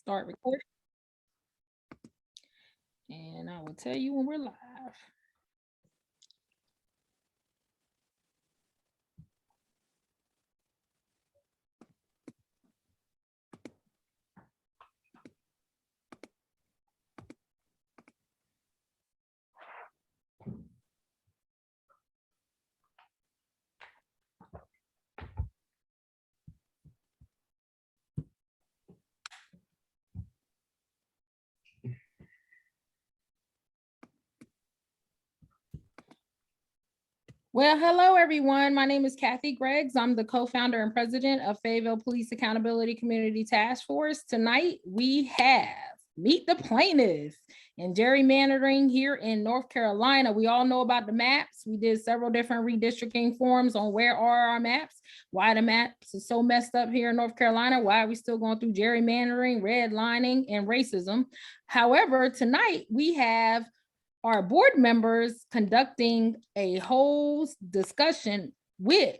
Start recording. And I will tell you when we're live. Well, hello, everyone. My name is Kathy Greggs. I'm the co-founder and president of Fayetteville Police Accountability Community Task Force. Tonight, we have Meet the Plaintiff and Gerrymandering here in North Carolina. We all know about the maps. We did several different redistricting forums on where are our maps, why the maps are so messed up here in North Carolina, why are we still going through gerrymandering, redlining, and racism. However, tonight, we have our board members conducting a whole discussion with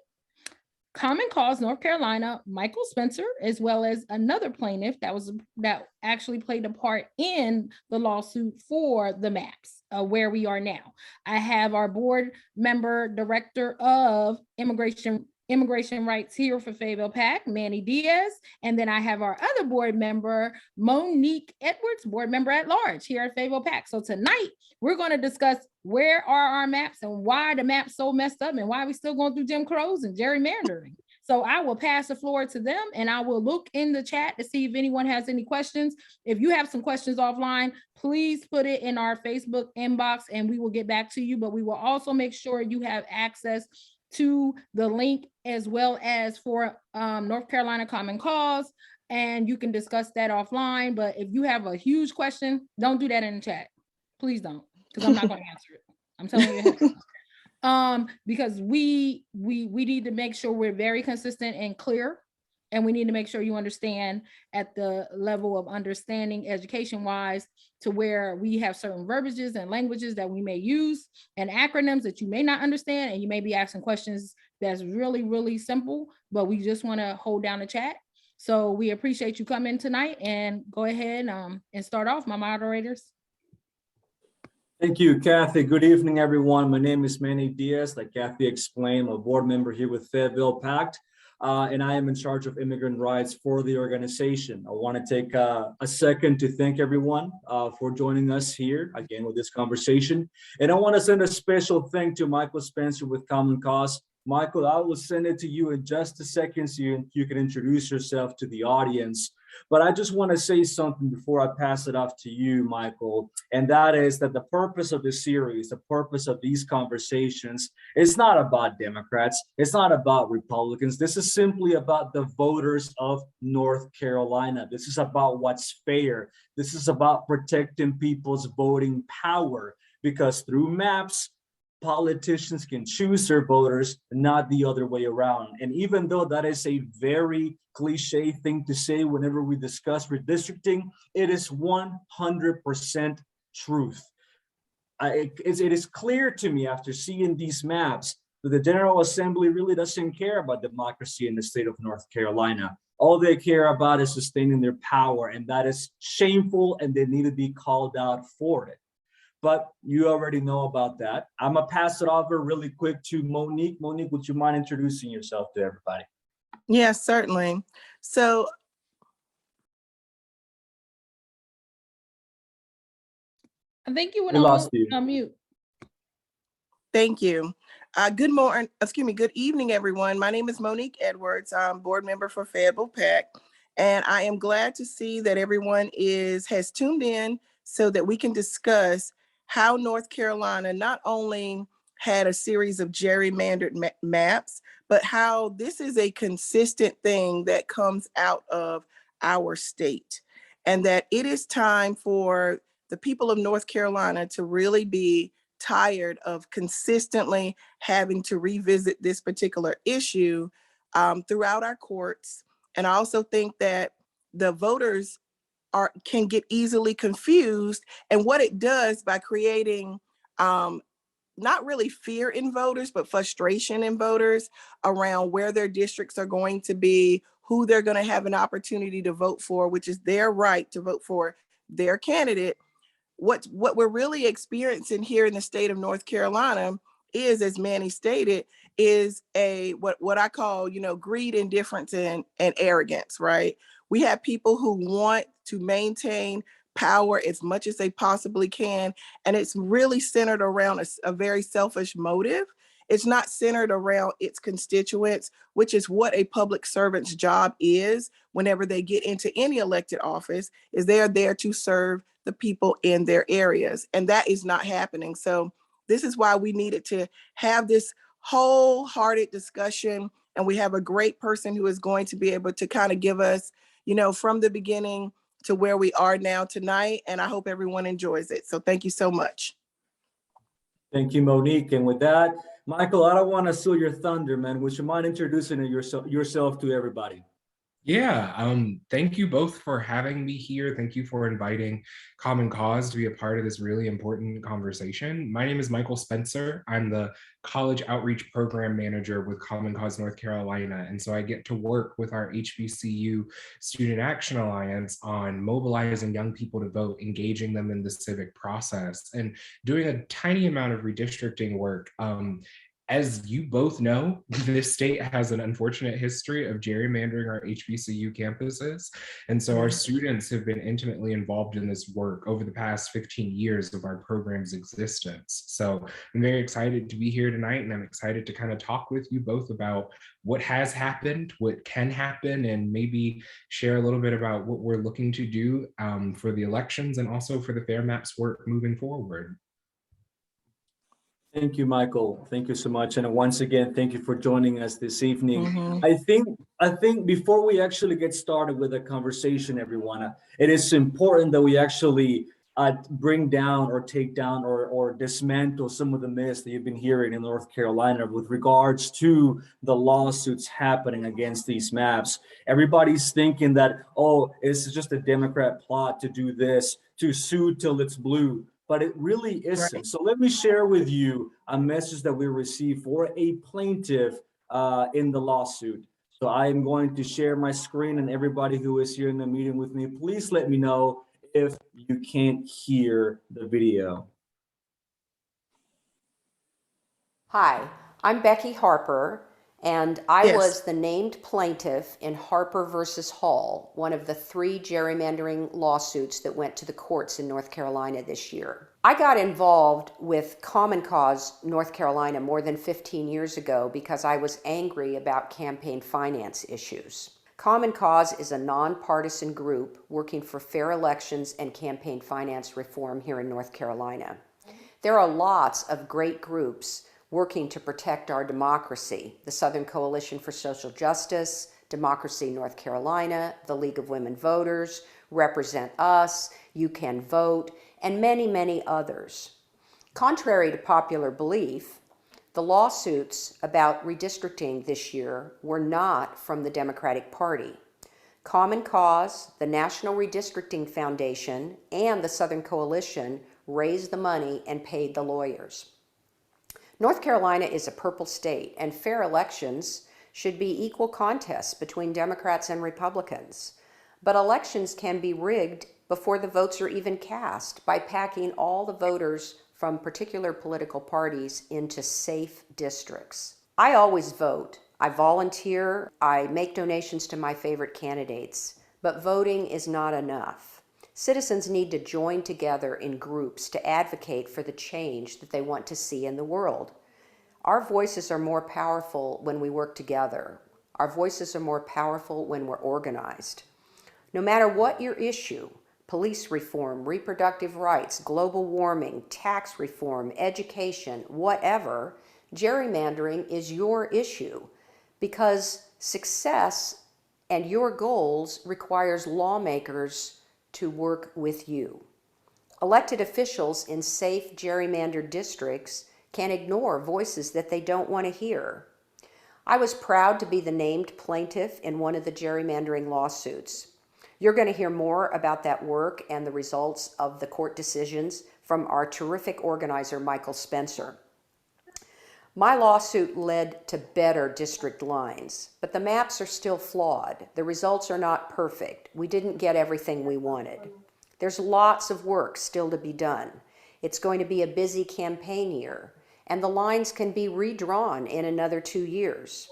Common Cause North Carolina, Michael Spencer, as well as another plaintiff that actually played a part in the lawsuit for the maps where we are now. I have our board member, director of immigration rights here for Fayetteville PACT, Manny Diaz, and then I have our other board member, Monique Edwards, board member at large here at Fayetteville PACT. So tonight we're going to discuss where are our maps and why the maps so messed up and why we still going through Jim Crows and gerrymandering. So I will pass the floor to them and I will look in the chat to see if anyone has any questions. If you have some questions offline, please put it in our Facebook inbox and we will get back to you, but we will also make sure you have access to the link as well as for North Carolina Common Cause, and you can discuss that offline. But if you have a huge question, don't do that in the chat. Please don't, because I'm not going to answer it. I'm telling you, because we need to make sure we're very consistent and clear, and we need to make sure you understand at the level of understanding education-wise to where we have certain verbiages and languages that we may use and acronyms that you may not understand, and you may be asking questions that's really, really simple, but we just want to hold down the chat. So we appreciate you coming tonight, and go ahead and start off, my moderators. Thank you, Kathy. Good evening, everyone. My name is Manny Diaz. Like Kathy explained, I'm a board member here with Fayetteville PACT. And I am in charge of immigrant rights for the organization. I want to take a second to thank everyone for joining us here again with this conversation. And I want to send a special thank to Michael Spencer with Common Cause. Michael, I will send it to you in just a second so you can introduce yourself to the audience. But I just want to say something before I pass it off to you, Michael, and that is that the purpose of this series, the purpose of these conversations, is not about Democrats, it's not about Republicans. This is simply about the voters of North Carolina. This is about what's fair. This is about protecting people's voting power, because through maps, politicians can choose their voters, not the other way around. And even though that is a very cliche thing to say whenever we discuss redistricting, it is 100% truth. It is clear to me after seeing these maps that the General Assembly really doesn't care about democracy in the state of North Carolina. All they care about is sustaining their power, and that is shameful, and they need to be called out for it. But you already know about that. I'm gonna pass it over really quick to Monique. Monique, would you mind introducing yourself to everybody? Yes, certainly. So I think you would unmute. Thank you. Good evening, everyone. My name is Monique Edwards. I'm board member for Fayetteville PACT, and I am glad to see that everyone has tuned in so that we can discuss how North Carolina not only had a series of gerrymandered maps, but how this is a consistent thing that comes out of our state, and that it is time for the people of North Carolina to really be tired of consistently having to revisit this particular issue throughout our courts. And I also think that the voters can get easily confused, and what it does by creating not really fear in voters, but frustration in voters around where their districts are going to be, who they're going to have an opportunity to vote for, which is their right to vote for their candidate. What we're really experiencing here in the state of North Carolina is, as Manny stated, is a what I call, greed, indifference, and arrogance, right? We have people who want to maintain power as much as they possibly can, and it's really centered around a very selfish motive. It's not centered around its constituents, which is what a public servant's job is whenever they get into any elected office, is they are there to serve the people in their areas. And that is not happening. So this is why we needed to have this wholehearted discussion. And we have a great person who is going to be able to kind of give us, from the beginning to where we are now tonight. And I hope everyone enjoys it. So thank you so much. Thank you, Monique. And with that, Michael, I don't want to steal your thunder, man. Would you mind introducing yourself to everybody? Yeah, thank you both for having me here. Thank you for inviting Common Cause to be a part of this really important conversation. My name is Michael Spencer. I'm the College Outreach Program Manager with Common Cause North Carolina. And so I get to work with our HBCU Student Action Alliance on mobilizing young people to vote, engaging them in the civic process, and doing a tiny amount of redistricting work. As you both know, this state has an unfortunate history of gerrymandering our HBCU campuses. And so our students have been intimately involved in this work over the past 15 years of our program's existence. So I'm very excited to be here tonight, and I'm excited to kind of talk with you both about what has happened, what can happen, and maybe share a little bit about what we're looking to do for the elections and also for the Fair Maps work moving forward. Thank you, Michael. Thank you so much. And once again, thank you for joining us this evening. Mm-hmm. I think before we actually get started with the conversation, everyone, it is important that we actually bring down or take down or dismantle some of the myths that you've been hearing in North Carolina with regards to the lawsuits happening against these maps. Everybody's thinking that, oh, it's just a Democrat plot to do this, to sue till it's blue. But it really isn't. Right. So let me share with you a message that we received for a plaintiff in the lawsuit. So I am going to share my screen, and everybody who is here in the meeting with me, please let me know if you can't hear the video. Hi, I'm Becky Harper, and I was the named plaintiff in Harper versus Hall, one of the 3 gerrymandering lawsuits that went to the courts in North Carolina this year. I got involved with Common Cause North Carolina more than 15 years ago because I was angry about campaign finance issues. Common Cause is a nonpartisan group working for fair elections and campaign finance reform here in North Carolina. There are lots of great groups working to protect our democracy: the Southern Coalition for Social Justice, Democracy North Carolina, the League of Women Voters, Represent Us, You Can Vote, and many, many others. Contrary to popular belief, the lawsuits about redistricting this year were not from the Democratic Party. Common Cause, the National Redistricting Foundation, and the Southern Coalition raised the money and paid the lawyers. North Carolina is a purple state, and fair elections should be equal contests between Democrats and Republicans. But elections can be rigged before the votes are even cast by packing all the voters from particular political parties into safe districts. I always vote. I volunteer. I make donations to my favorite candidates. But voting is not enough. Citizens need to join together in groups to advocate for the change that they want to see in the world. Our voices are more powerful when we work together. Our voices are more powerful when we're organized. No matter what your issue, police reform, reproductive rights, global warming, tax reform, education, whatever, gerrymandering is your issue because success and your goals requires lawmakers to work with you. Elected officials in safe gerrymandered districts can ignore voices that they don't want to hear. I was proud to be the named plaintiff in one of the gerrymandering lawsuits. You're going to hear more about that work and the results of the court decisions from our terrific organizer, Michael Spencer. My lawsuit led to better district lines, but the maps are still flawed. The results are not perfect. We didn't get everything we wanted. There's lots of work still to be done. It's going to be a busy campaign year, and the lines can be redrawn in another 2 years.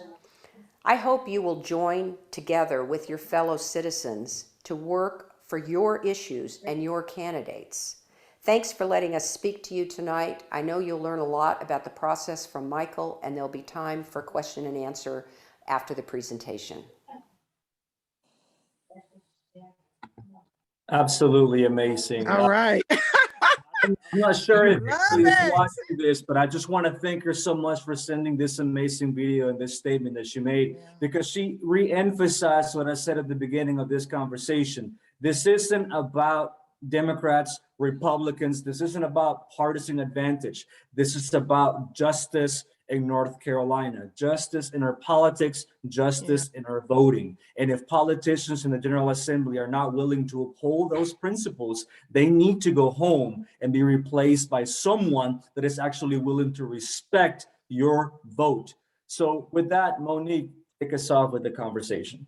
I hope you will join together with your fellow citizens to work for your issues and your candidates. Thanks for letting us speak to you tonight. I know you'll learn a lot about the process from Michael, and there'll be time for question and answer after the presentation. Absolutely amazing. All right. I'm not sure if Love anybody's it. watching this, but I just want to thank her so much for sending this amazing video and this statement that she made, because she re-emphasized what I said at the beginning of this conversation. This isn't about Democrats, Republicans. This isn't about partisan advantage. This is about justice in North Carolina, justice in our politics, justice in our voting. And if politicians in the General Assembly are not willing to uphold those principles, they need to go home and be replaced by someone that is actually willing to respect your vote. So with that, Monique, kick us off with the conversation.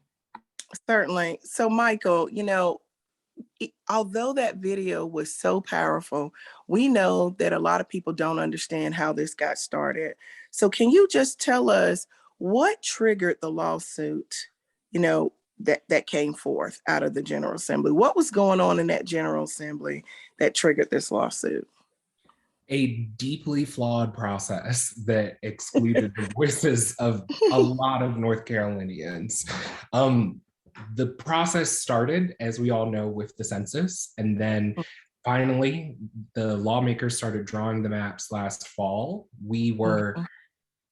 Certainly. So Michael, although that video was so powerful, we know that a lot of people don't understand how this got started. So can you just tell us what triggered the lawsuit, that came forth out of the General Assembly? What was going on in that General Assembly that triggered this lawsuit? A deeply flawed process that excluded the voices of a lot of North Carolinians. The process started, as we all know, with the census, and then finally the lawmakers started drawing the maps last fall. We were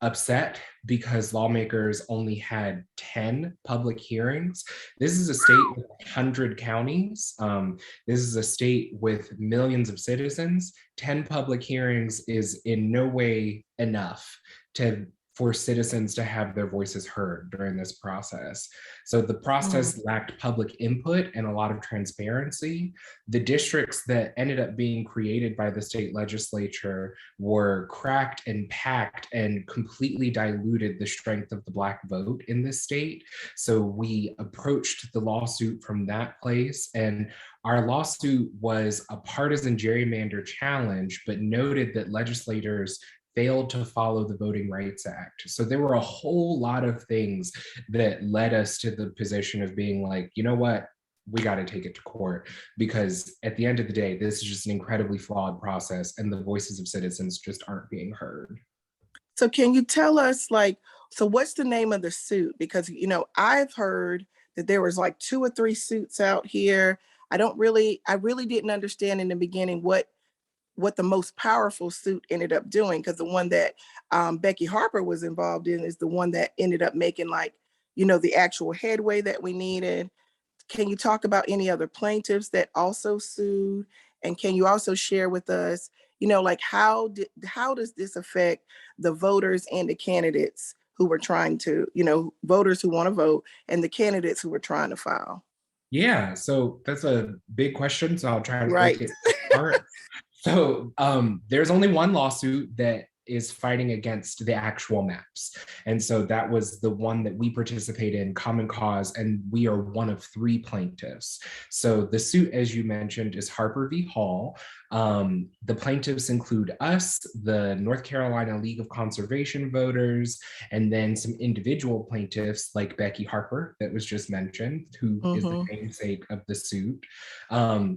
upset because lawmakers only had 10 public hearings. This is a state with 100 counties. This is a state with millions of citizens. 10 public hearings is in no way enough for citizens to have their voices heard during this process. So the process lacked public input and a lot of transparency. The districts that ended up being created by the state legislature were cracked and packed and completely diluted the strength of the Black vote in this state. So we approached the lawsuit from that place, and our lawsuit was a partisan gerrymander challenge, but noted that legislators failed to follow the Voting Rights Act. So there were a whole lot of things that led us to the position of being like, you know what, we got to take it to court, because at the end of the day, this is just an incredibly flawed process and the voices of citizens just aren't being heard. So can you tell us, so what's the name of the suit? Because, I've heard that there was like 2 or 3 suits out here. I really didn't understand in the beginning what the most powerful suit ended up doing, because the one that Becky Harper was involved in is the one that ended up making the actual headway that we needed. Can you talk about any other plaintiffs that also sued? And can you also share with us, how does this affect the voters and the candidates who were trying to, voters who want to vote and the candidates who were trying to file? Yeah, so that's a big question, so I'll try to break it apart. So there's only one lawsuit that is fighting against the actual maps. And so that was the one that we participate in, Common Cause, and we are one of 3 plaintiffs. So the suit, as you mentioned, is Harper v. Hall. The plaintiffs include us, the North Carolina League of Conservation Voters, and then some individual plaintiffs like Becky Harper that was just mentioned, who is the namesake of the suit.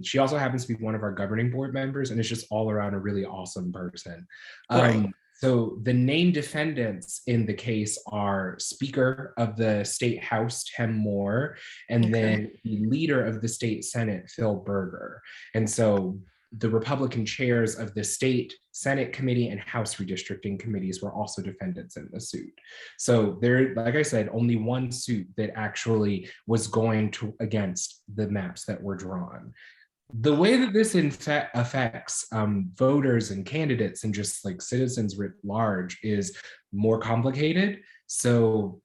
She also happens to be one of our governing board members, and is just all around a really awesome person. Right. So the named defendants in the case are Speaker of the State House, Tim Moore, and then the leader of the State Senate, Phil Berger. And so the Republican chairs of the State Senate Committee and House Redistricting Committees were also defendants in the suit. So there, like I said, only one suit that actually was going against the maps that were drawn. The way that this affects voters and candidates and just like citizens writ large is more complicated. So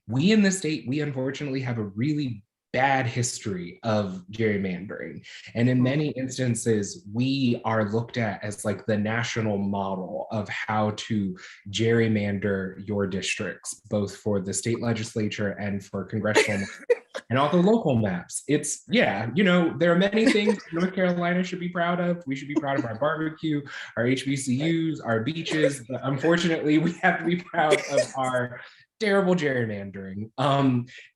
we in the state, we unfortunately have a really bad history of gerrymandering. And in many instances, we are looked at as like the national model of how to gerrymander your districts, both for the state legislature and for congressional and also local maps. It's, yeah, you know, there are many things North Carolina should be proud of. We should be proud of our barbecue, our HBCUs, our beaches, but unfortunately we have to be proud of our terrible gerrymandering.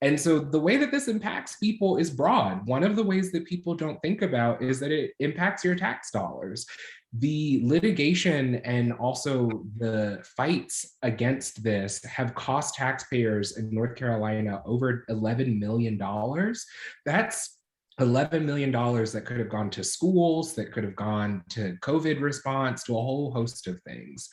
And so the way that this impacts people is broad. One of the ways that people don't think about is that it impacts your tax dollars. The litigation and also the fights against this have cost taxpayers in North Carolina over $11 million. That's $11 million that could have gone to schools, that could have gone to COVID response, to a whole host of things.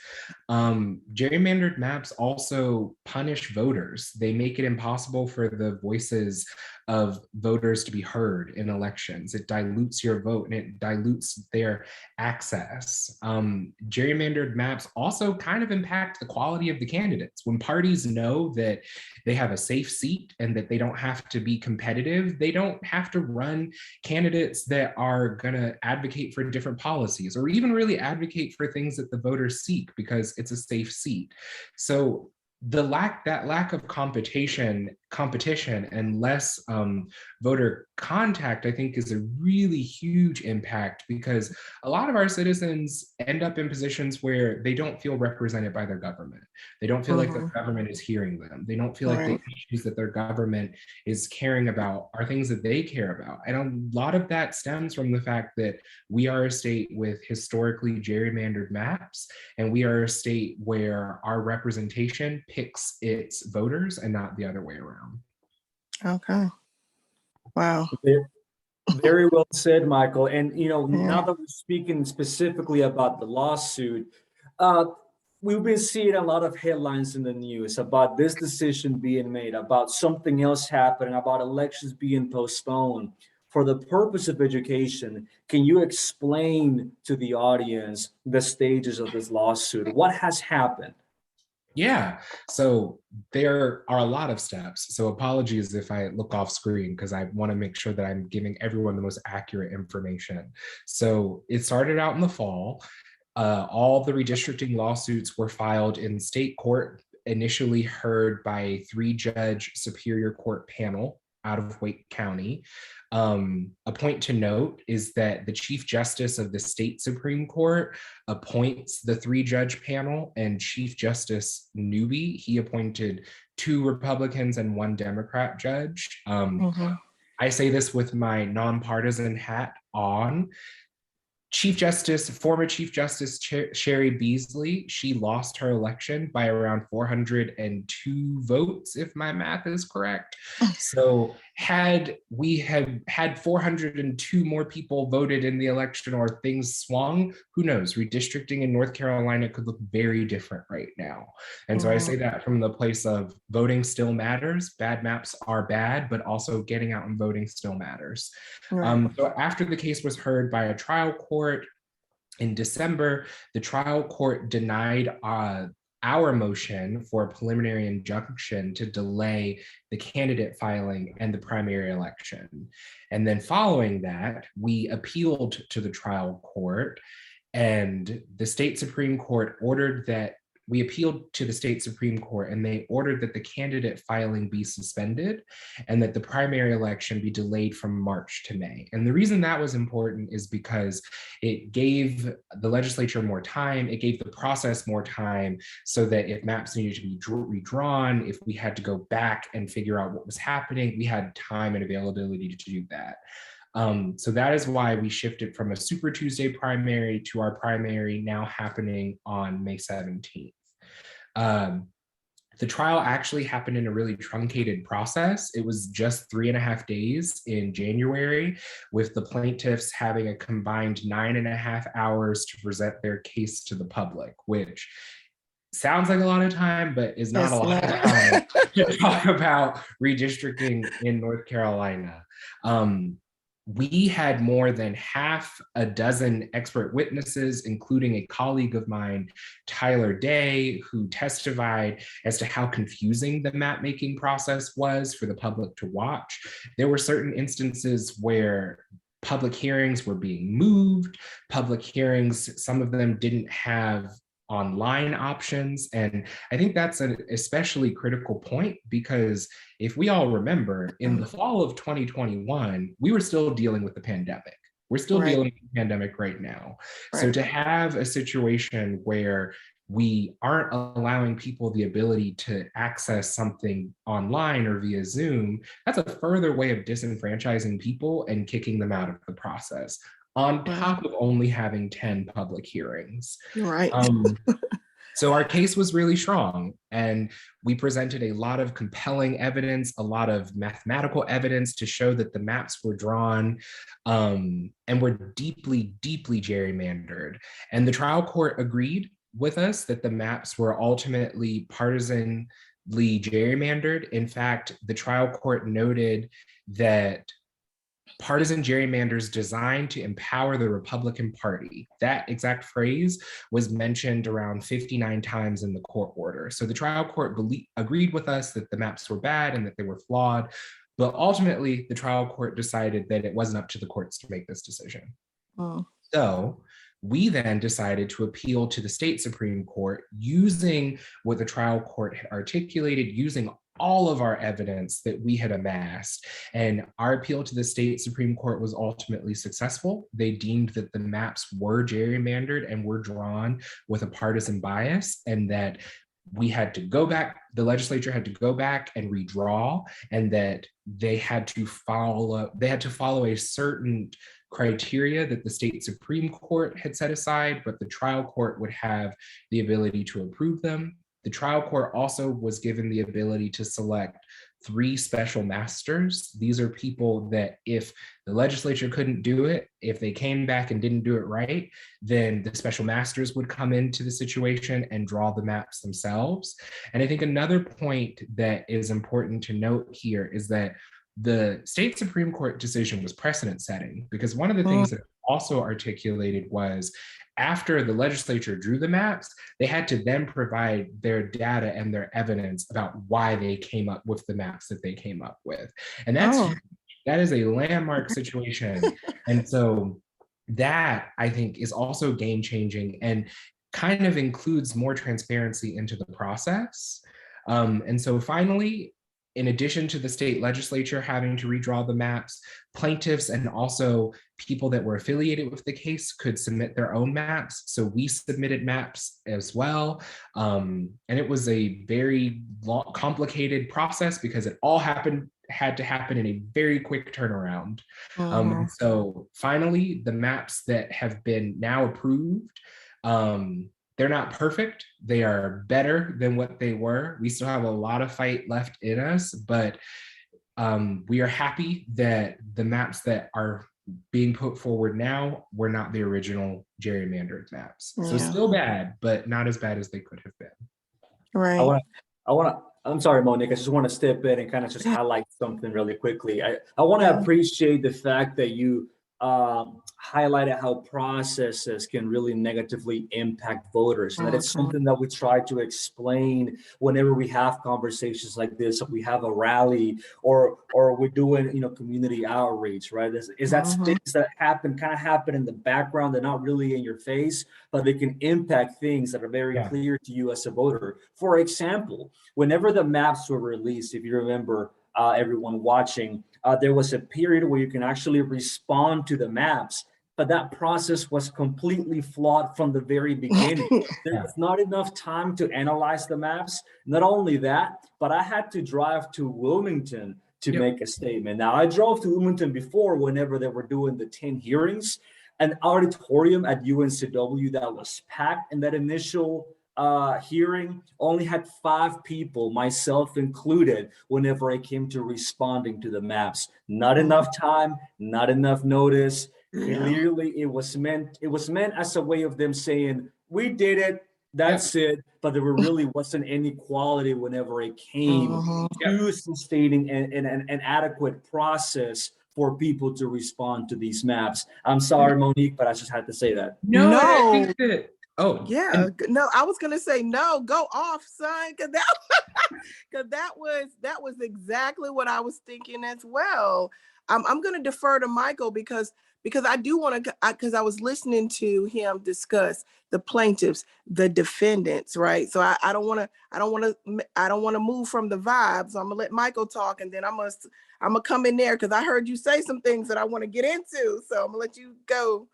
Gerrymandered maps also punish voters. They make it impossible for the voices of voters to be heard in elections. It dilutes your vote and it dilutes their access. Gerrymandered maps also kind of impact the quality of the candidates. When parties know that they have a safe seat and that they don't have to be competitive, they don't have to run candidates that are gonna advocate for different policies or even really advocate for things that the voters seek because it's a safe seat. So that lack of competition and less voter contact, I think, is a really huge impact because a lot of our citizens end up in positions where they don't feel represented by their government. They don't feel like the government is hearing them. They don't feel like the issues that their government is caring about are things that they care about. And a lot of that stems from the fact that we are a state with historically gerrymandered maps, and we are a state where our representation picks its voters and not the other way around. Okay. Wow. Very well said, Michael. And, you know, now that we're speaking specifically about the lawsuit, we've been seeing a lot of headlines in the news about this decision being made, about something else happening, about elections being postponed. For the purpose of education, can you explain to the audience the stages of this lawsuit? What has happened? Yeah, so there are a lot of steps. So apologies if I look off screen because I want to make sure that I'm giving everyone the most accurate information. So it started out in the fall. All the redistricting lawsuits were filed in state court, initially heard by a 3-judge Superior Court panel out of Wake County. A point to note is that the Chief Justice of the state Supreme Court appoints the 3-judge panel, and Chief Justice Newby, he appointed 2 Republicans and 1 Democrat judge. I say this with my nonpartisan hat on. Former Chief Justice Sherry Beasley, she lost her election by around 402 votes, if my math is correct. So had we had 402 more people voted in the election or things swung, who knows? Redistricting in North Carolina could look very different right now. And so I say that from the place of voting still matters. Bad maps are bad, but also getting out and voting still matters. So after the case was heard by a trial court in December, the trial court denied our motion for a preliminary injunction to delay the candidate filing and the primary election. And then following that, we appealed to the trial court, and the state Supreme Court ordered that we appealed to the state Supreme Court, and they ordered that the candidate filing be suspended and that the primary election be delayed from March to May. And the reason that was important is because it gave the legislature more time, it gave the process more time, so that if maps needed to be redrawn, if we had to go back and figure out what was happening, we had time and availability to do that. So that is why we shifted from a Super Tuesday primary to our primary now happening on May 17th. The trial actually happened in a really truncated process. It was just 3.5 days in January, with the plaintiffs having a combined 9.5 hours to present their case to the public, which sounds like a lot of time, but is not a lot of time to talk about redistricting in North Carolina. we had more than half a dozen expert witnesses, including a colleague of mine, Tyler Day, who testified as to how confusing the map making process was for the public to watch. There were certain instances where public hearings were being moved, public hearings, some of them didn't have online options. And I think that's an especially critical point, because if we all remember, in the fall of 2021, we were still dealing with the pandemic. We're still dealing with the pandemic right now. So to have a situation where we aren't allowing people the ability to access something online or via Zoom, that's a further way of disenfranchising people and kicking them out of the process, on top of only having 10 public hearings. So our case was really strong, and we presented a lot of compelling evidence, a lot of mathematical evidence to show that the maps were drawn and were deeply, deeply gerrymandered. And the trial court agreed with us that the maps were ultimately partisanly gerrymandered. In fact, the trial court noted that partisan gerrymanders designed to empower the Republican Party. That exact phrase was mentioned around 59 times in the court order. So the trial court agreed with us that the maps were bad and that they were flawed, but ultimately the trial court decided that it wasn't up to the courts to make this decision. So we then decided to appeal to the state Supreme Court using what the trial court had articulated, using all of our evidence that we had amassed. And our appeal to the state Supreme Court was ultimately successful. They deemed that the maps were gerrymandered and were drawn with a partisan bias, and that we had to go back, the legislature had to go back and redraw, and that they had to follow a certain criteria that the state Supreme Court had set aside, but the trial court would have the ability to approve them. The trial court also was given the ability to select 3 special masters. These are people that if the legislature couldn't do it, if they came back and didn't do it right, then the special masters would come into the situation and draw the maps themselves. And I think another point that is important to note here is that the state Supreme Court decision was precedent setting, because one of the things that also articulated was, after the legislature drew the maps, they had to then provide their data and their evidence about why they came up with the maps that they came up with. And that is a landmark situation. And so that, I think, is also game changing and kind of includes more transparency into the process. And so finally, in addition to the state legislature having to redraw the maps, plaintiffs and also people that were affiliated with the case could submit their own maps. So we submitted maps as well. And it was a very complicated process because it all had to happen in a very quick turnaround. So finally, the maps that have been now approved, they're not perfect. They are better than what they were. We still have a lot of fight left in us, but we are happy that the maps that are being put forward now were not the original gerrymandered maps. So still bad, but not as bad as they could have been. I'm sorry, Monique, I just want to step in and kind of just highlight something really quickly. I want to appreciate the fact that you highlighted how processes can really negatively impact voters. And that it's something that we try to explain whenever we have conversations like this, if we have a rally or we're doing, community outreach, right? Is that things that kind of happen in the background. They're not really in your face, but they can impact things that are very clear to you as a voter. For example, whenever the maps were released, if you remember, everyone watching, there was a period where you can actually respond to the maps, but that process was completely flawed from the very beginning. There was not enough time to analyze the maps. Not only that, but I had to drive to Wilmington to make a statement. Now, I drove to Wilmington before whenever they were doing the 10 hearings, an auditorium at UNCW that was packed, and that initial hearing only had 5 people, myself included, whenever I came to responding to the maps. Not enough time, not enough notice. Clearly, it was meant as a way of them saying, we did it, that's it, but there really wasn't any quality whenever it came to sustaining an adequate process for people to respond to these maps. I'm sorry, Monique, but I just had to say that. No, and I No. think that, oh, Yeah, no, I was gonna say no, go off, son, because that was exactly what I was thinking as well. I'm gonna defer to Michael because I do want to, because I was listening to him discuss the plaintiffs, the defendants, right? So I don't want to move from the vibe. So I'm gonna let Michael talk, and then I'm gonna come in there because I heard you say some things that I want to get into. So I'm gonna let you go.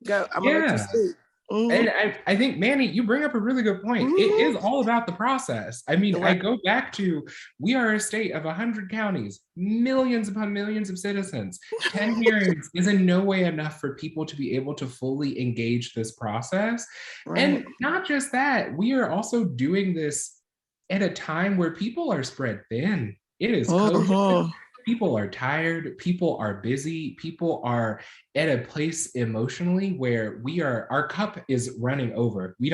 I'm gonna let you yeah. speak. And I think, Manny, you bring up a really good point. It is all about the process. I mean, I go back to, we are a state of 100 counties, millions upon millions of citizens. 10 hearings is in no way enough for people to be able to fully engage this process. Right. And not just that, we are also doing this at a time where people are spread thin. It is COVID. People are tired, people are busy, people are at a place emotionally where our cup is running over. We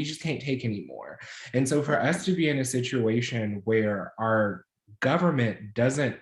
just can't take anymore. And so for us to be in a situation where our government doesn't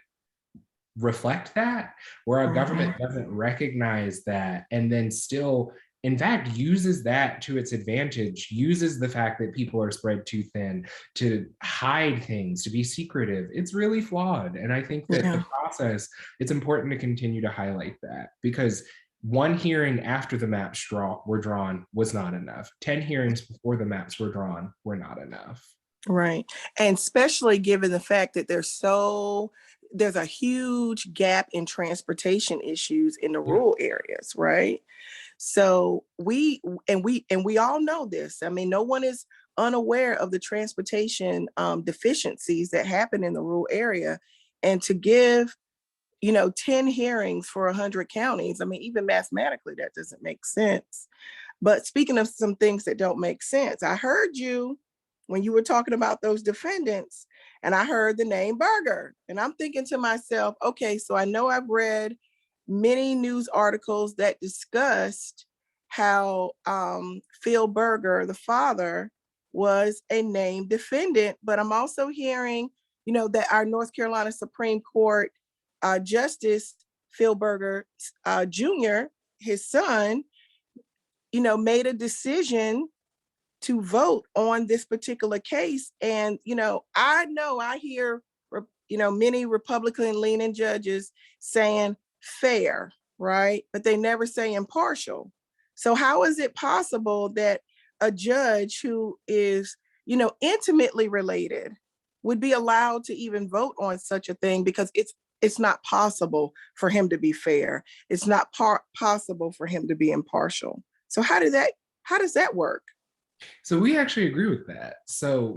reflect that, where our government doesn't recognize that, and then still, in fact, uses that to its advantage, uses the fact that people are spread too thin to hide things, to be secretive. It's really flawed. And I think that the process, it's important to continue to highlight that, because one hearing after the maps were drawn was not enough. 10 hearings before the maps were drawn were not enough. Right. And especially given the fact that there's a huge gap in transportation issues in the rural areas, right? So we all know this. I mean, no one is unaware of the transportation deficiencies that happen in the rural area. And to give, 10 hearings for 100 counties, I mean, even mathematically, that doesn't make sense. But speaking of some things that don't make sense, I heard you when you were talking about those defendants, and I heard the name Berger. And I'm thinking to myself, okay, so I know I've read many news articles that discussed how Phil Berger, the father, was a named defendant, but I'm also hearing, that our North Carolina Supreme Court Justice Phil Berger Jr., his son, made a decision to vote on this particular case. And, I hear, many Republican leaning judges saying fair, right? But they never say impartial. So how is it possible that a judge who is, intimately related would be allowed to even vote on such a thing? Because it's not possible for him to be fair. It's not possible for him to be impartial. So how does that work? So we actually agree with that. So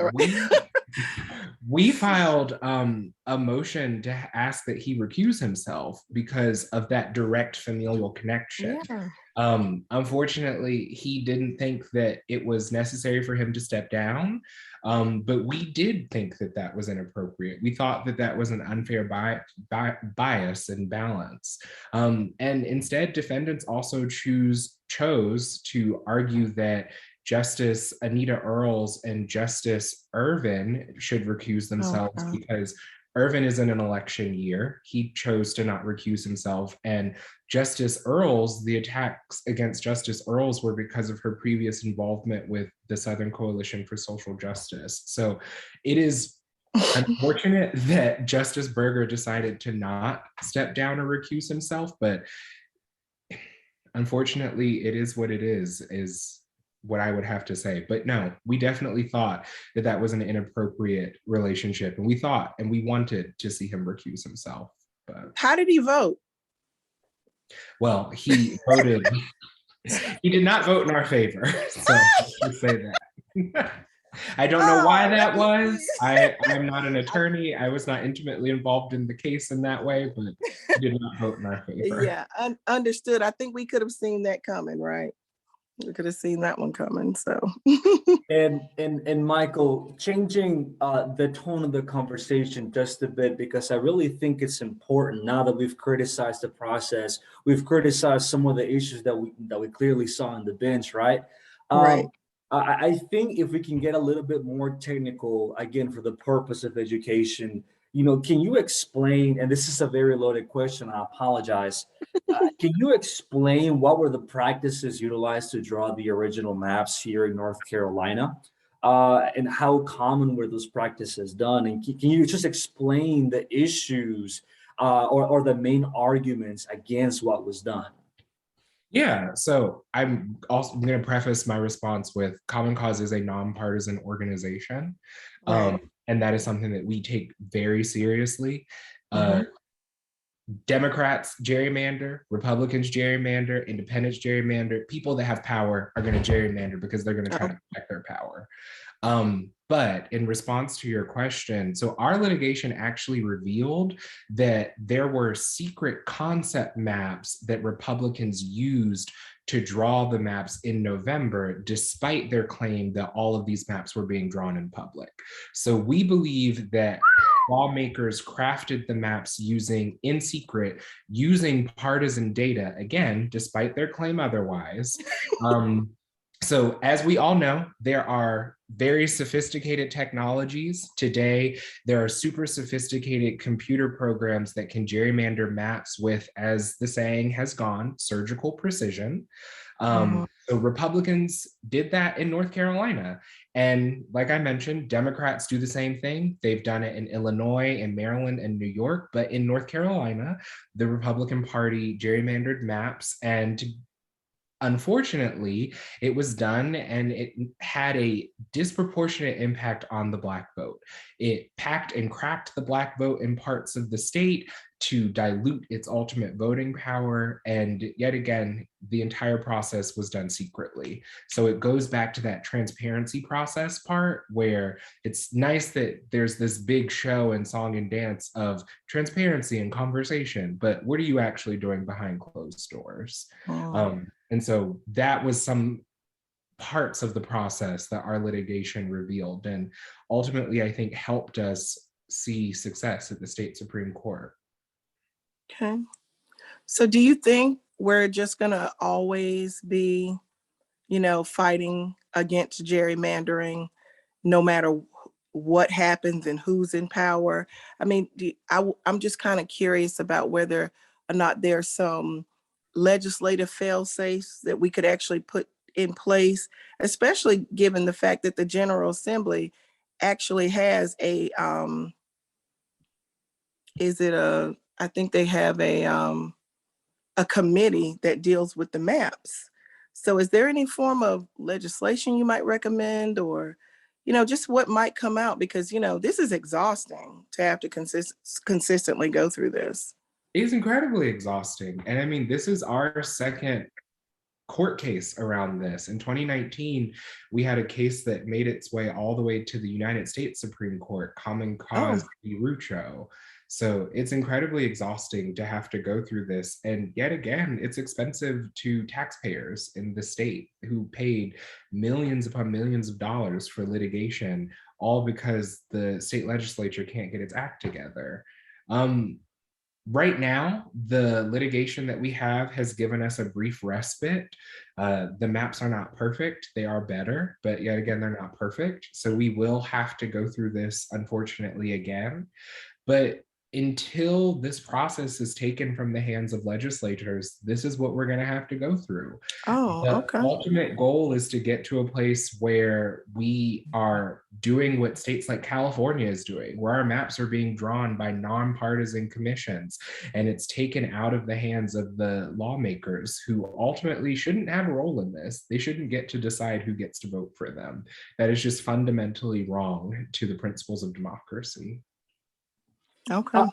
we filed a motion to ask that he recuse himself because of that direct familial connection. Unfortunately, he didn't think that it was necessary for him to step down, but we did think that that was inappropriate. We thought that that was an unfair bias and balance. And instead, defendants also chose to argue that Justice Anita Earls and Justice Ervin should recuse themselves because Ervin is in an election year. He chose to not recuse himself. And Justice Earls, the attacks against Justice Earls were because of her previous involvement with the Southern Coalition for Social Justice. So it is unfortunate that Justice Berger decided to not step down or recuse himself, but unfortunately, it is what it is what I would have to say. But no, we definitely thought that that was an inappropriate relationship. And we thought and we wanted to see him recuse himself. But how did he vote? Well, he voted, he did not vote in our favor. So let's say that. I don't know why that was. I'm not an attorney. I was not intimately involved in the case in that way, but he did not vote in our favor. Yeah, understood. I think we could have seen that coming, right? We could have seen that one coming. So and Michael, changing the tone of the conversation just a bit, because I really think it's important now that we've criticized the process, we've criticized some of the issues that we clearly saw on the bench, right? Right. I think if we can get a little bit more technical, again, for the purpose of education, Can you explain, and this is a very loaded question, I apologize. Can you explain what were the practices utilized to draw the original maps here in North Carolina? And how common were those practices done? And can you just explain the issues or the main arguments against what was done? Yeah, so I'm also going to preface my response with Common Cause is a nonpartisan organization. Right. And that is something that we take very seriously. Mhm. Democrats gerrymander, Republicans gerrymander, independents gerrymander. People that have power are going to gerrymander because they're going to try to protect their power. But in response to your question, so our litigation actually revealed that there were secret concept maps that Republicans used to draw the maps in November, despite their claim that all of these maps were being drawn in public. So we believe that lawmakers crafted the maps in secret, using partisan data, again, despite their claim otherwise. So as we all know, there are very sophisticated technologies today. There are super sophisticated computer programs that can gerrymander maps with, as the saying has gone, surgical precision. So Republicans did that in North Carolina. And like I mentioned, Democrats do the same thing. They've done it in Illinois and Maryland and New York, but in North Carolina, the Republican Party gerrymandered maps, and unfortunately, it was done and it had a disproportionate impact on the Black vote. It packed and cracked the Black vote in parts of the state to dilute its ultimate voting power. And yet again, the entire process was done secretly. So it goes back to that transparency process part where it's nice that there's this big show and song and dance of transparency and conversation, but what are you actually doing behind closed doors? And so that was some parts of the process that our litigation revealed, and ultimately, I think, helped us see success at the state Supreme Court. Okay. So do you think we're just going to always be, fighting against gerrymandering no matter what happens and who's in power? I mean, I'm just kind of curious about whether or not there's some legislative fail-safes that we could actually put in place, especially given the fact that the General Assembly actually has I think they have a committee that deals with the maps. So is there any form of legislation you might recommend, or, just what might come out? Because, this is exhausting to have to consistently go through this. It's incredibly exhausting. And I mean, this is our second court case around this. In 2019, we had a case that made its way all the way to the United States Supreme Court, Common Cause v. Rucho. So it's incredibly exhausting to have to go through this. And yet again, it's expensive to taxpayers in the state who paid millions upon millions of dollars for litigation, all because the state legislature can't get its act together. Right now, the litigation that we have has given us a brief respite. The maps are not perfect. They are better, but yet again, they're not perfect. So we will have to go through this, unfortunately, again. But until this process is taken from the hands of legislators, this is what we're going to have to go through. The ultimate goal is to get to a place where we are doing what states like California is doing, where our maps are being drawn by nonpartisan commissions, and it's taken out of the hands of the lawmakers who ultimately shouldn't have a role in this. They shouldn't get to decide who gets to vote for them. That is just fundamentally wrong to the principles of democracy. Okay.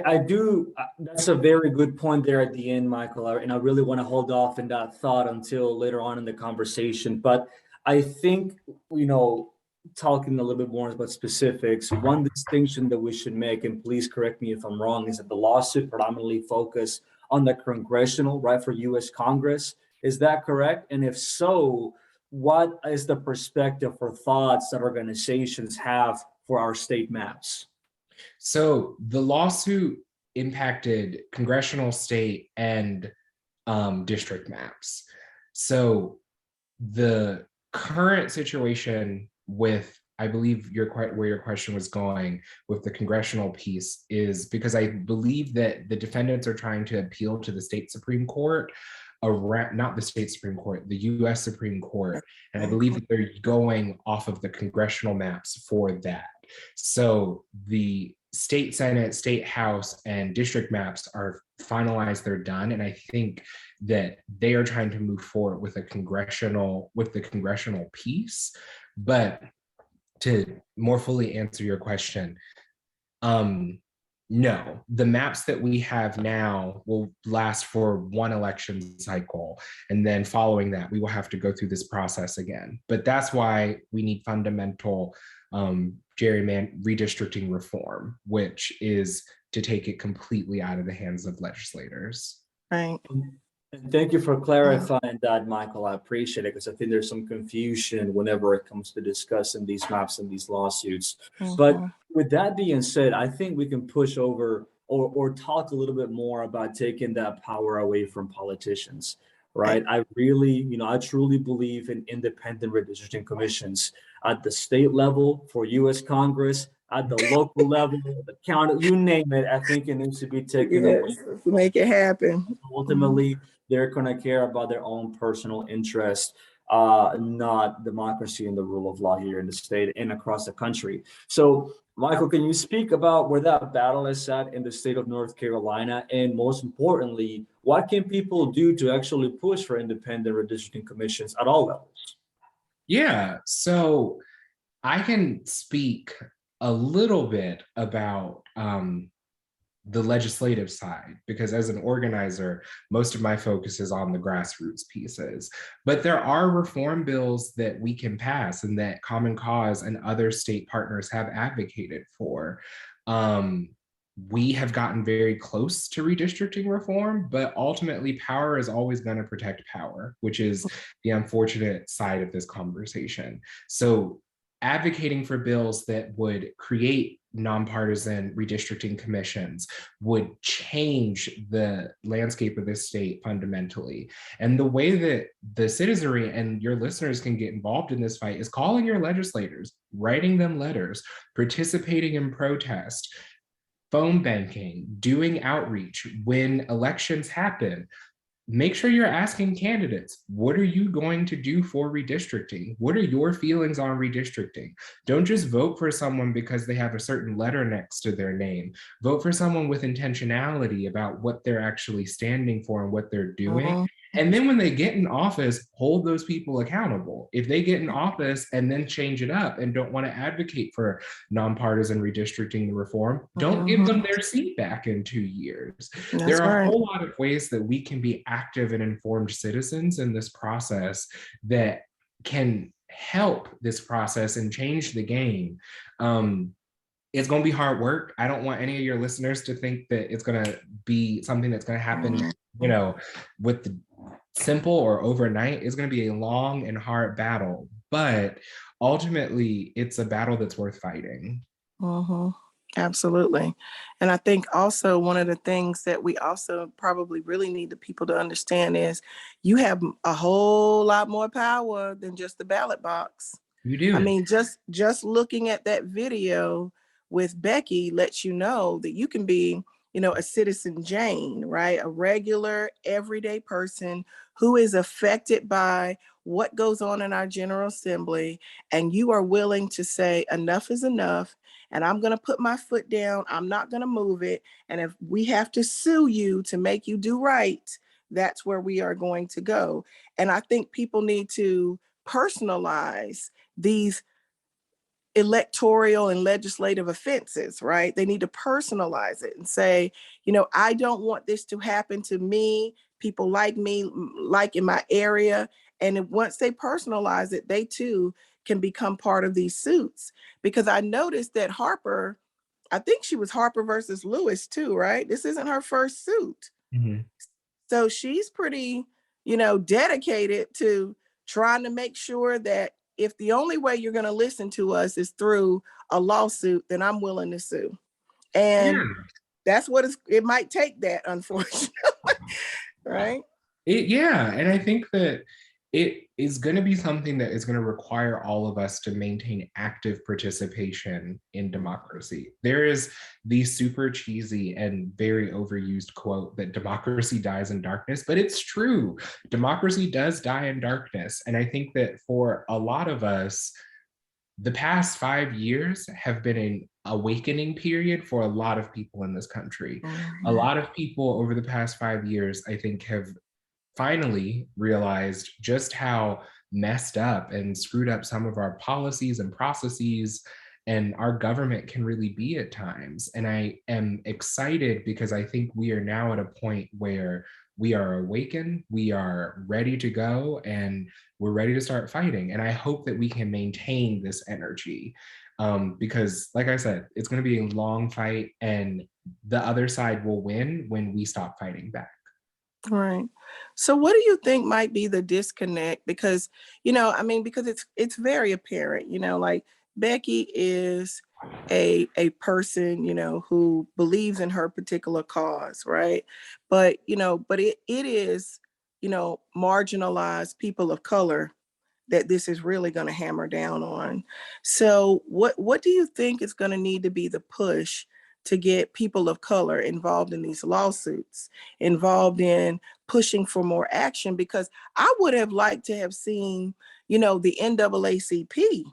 I do. That's a very good point there at the end, Michael. And I really want to hold off in that thought until later on in the conversation. But I think, talking a little bit more about specifics, one distinction that we should make, and please correct me if I'm wrong, is that the lawsuit predominantly focused on the congressional, right, for U.S. Congress. Is that correct? And if so, what is the perspective or thoughts that organizations have for our state maps? So the lawsuit impacted congressional, state, and district maps. So the current situation with I believe where your question was going with the congressional piece is because I believe that the defendants are trying to appeal to the state Supreme Court around, not the state Supreme Court, the US Supreme Court. And I believe that they're going off of the congressional maps for that. So the state Senate, state House, and district maps are finalized, they're done. And I think that they are trying to move forward with the congressional piece. But to more fully answer your question, no, the maps that we have now will last for one election cycle. And then following that, we will have to go through this process again. But that's why we need fundamental redistricting reform, which is to take it completely out of the hands of legislators. Right. And thank you for clarifying that, Michael. I appreciate it, because I think there's some confusion whenever it comes to discussing these maps and these lawsuits. But with that being said, I think we can push over or talk a little bit more about taking that power away from politicians, right? I really, I truly believe in independent redistricting commissions at the state level, for U.S. Congress, at the local level, the county, you name it. I think it needs to be taken away. Make it happen. Ultimately, they're going to care about their own personal interest, not democracy and the rule of law here in the state and across the country. So, Michael, can you speak about where that battle is at in the state of North Carolina? And most importantly, what can people do to actually push for independent redistricting commissions at all levels? Yeah, so I can speak a little bit about the legislative side, because as an organizer, most of my focus is on the grassroots pieces. But there are reform bills that we can pass and that Common Cause and other state partners have advocated for. We have gotten very close to redistricting reform, but ultimately power is always going to protect power, which is the unfortunate side of this conversation. So advocating for bills that would create nonpartisan redistricting commissions would change the landscape of this state fundamentally. And the way that the citizenry and your listeners can get involved in this fight is calling your legislators, writing them letters, participating in protest, phone banking, doing outreach. When elections happen, make sure you're asking candidates, what are you going to do for redistricting? What are your feelings on redistricting? Don't just vote for someone because they have a certain letter next to their name. Vote for someone with intentionality about what they're actually standing for and what they're doing. And then when they get in office, hold those people accountable. If they get in office and then change it up and don't want to advocate for nonpartisan redistricting reform, don't give them their seat back in 2 years. There are a whole lot of ways that we can be active and informed citizens in this process that can help this process and change the game. It's going to be hard work. I don't want any of your listeners to think that it's going to be something that's going to happen, with the simple or overnight. It's going to be a long and hard battle, but ultimately it's a battle that's worth fighting. Absolutely. And I think also one of the things that we also probably really need the people to understand is you have a whole lot more power than just the ballot box. You do. I mean, just looking at that video with Becky lets you know that you can be, a citizen Jane, right? A regular, everyday person who is affected by what goes on in our General Assembly. And you are willing to say enough is enough. And I'm going to put my foot down. I'm not going to move it. And if we have to sue you to make you do right, that's where we are going to go. And I think people need to personalize these electoral and legislative offenses, right? They need to personalize it and say, I don't want this to happen to me, people like me, like in my area. And once they personalize it, they too can become part of these suits. Because I noticed that Harper, I think she was Harper versus Lewis too, right? This isn't her first suit. So she's pretty, dedicated to trying to make sure that if the only way you're going to listen to us is through a lawsuit, then I'm willing to sue. And that's what it might take that, unfortunately, right? And I think that it is going to be something that is going to require all of us to maintain active participation in democracy. There is the super cheesy and very overused quote that democracy dies in darkness, but it's true. Democracy does die in darkness. And I think that for a lot of us, the past 5 years have been an awakening period for a lot of people in this country. A lot of people over the past 5 years, I think, have finally realized just how messed up and screwed up some of our policies and processes and our government can really be at times. And I am excited because I think we are now at a point where we are awakened, we are ready to go, and we're ready to start fighting. And I hope that we can maintain this energy because, like I said, it's going to be a long fight, and the other side will win when we stop fighting back. Right. So what do you think might be the disconnect? Because, because it's very apparent, like Becky is a person, who believes in her particular cause, right? But, it is, marginalized people of color that this is really going to hammer down on. So what do you think is going to need to be the push to get people of color involved in these lawsuits, involved in pushing for more action? Because I would have liked to have seen, the NAACP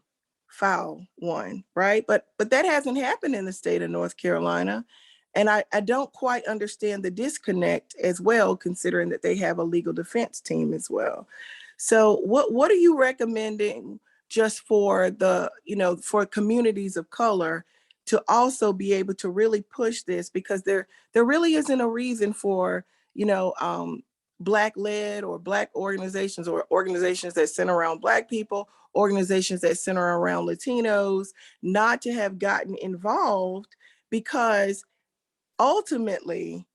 file one, right? But that hasn't happened in the state of North Carolina. And I don't quite understand the disconnect as well, considering that they have a legal defense team as well. So what are you recommending just for for communities of color to also be able to really push this? Because there really isn't a reason for, Black-led or Black organizations or organizations that center around Black people, organizations that center around Latinos, not to have gotten involved, because ultimately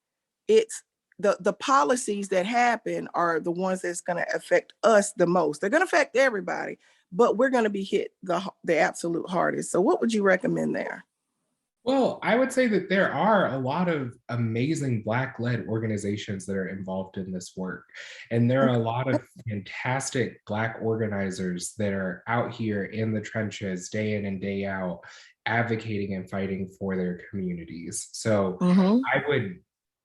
it's the policies that happen are the ones that's going to affect us the most. They're going to affect everybody, but we're going to be hit the absolute hardest. So what would you recommend there? Well, I would say that there are a lot of amazing Black-led organizations that are involved in this work. And there are a lot of fantastic Black organizers that are out here in the trenches day in and day out, advocating and fighting for their communities. So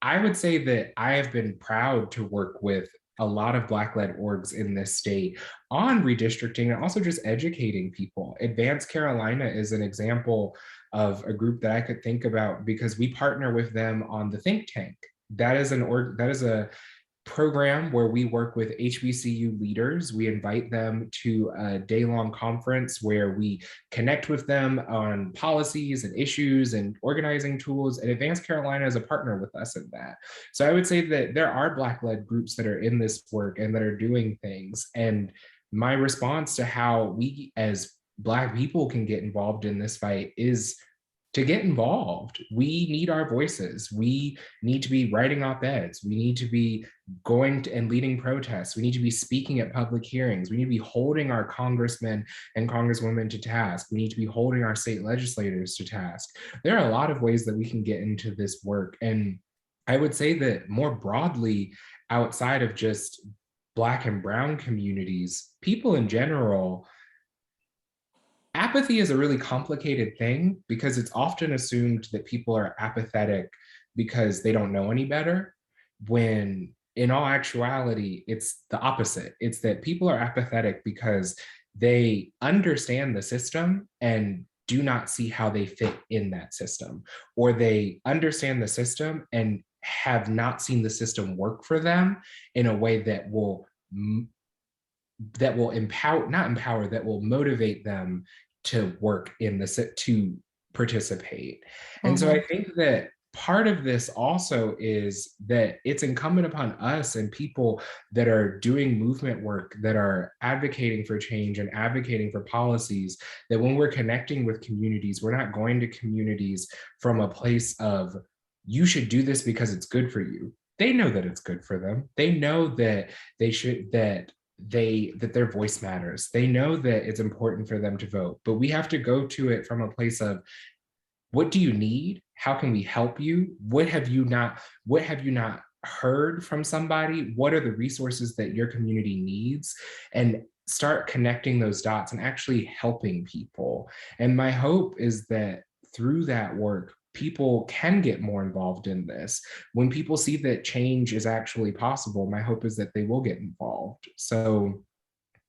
I would say that I have been proud to work with a lot of Black-led orgs in this state on redistricting and also just educating people. Advanced Carolina is an example of a group that I could think about because we partner with them on the think tank. That is a program where we work with HBCU leaders. We invite them to a day-long conference where we connect with them on policies and issues and organizing tools, and Advanced Carolina is a partner with us in that. So I would say that there are Black-led groups that are in this work and that are doing things. And my response to how we as Black people can get involved in this fight is to get involved. We need our voices. We need to be writing op-eds. We need to be going to and leading protests. We need to be speaking at public hearings. We need to be holding our congressmen and congresswomen to task. We need to be holding our state legislators to task. There are a lot of ways that we can get into this work. And I would say that more broadly, outside of just Black and Brown communities, people in general, apathy is a really complicated thing because it's often assumed that people are apathetic because they don't know any better, when in all actuality, it's the opposite. It's that people are apathetic because they understand the system and do not see how they fit in that system, or they understand the system and have not seen the system work for them in a way that will motivate them to work in to participate. And so I think that part of this also is that it's incumbent upon us and people that are doing movement work, that are advocating for change and advocating for policies, that when we're connecting with communities, we're not going to communities from a place of, you should do this because it's good for you. They know that it's good for them. They know that that their voice matters. They know that it's important for them to vote, but we have to go to it from a place of, what do you need? How can we help you? What have you not heard from somebody, what are the resources that your community needs, and start connecting those dots and actually helping people. And my hope is that through that work, people can get more involved in this. When people see that change is actually possible, my hope is that they will get involved. So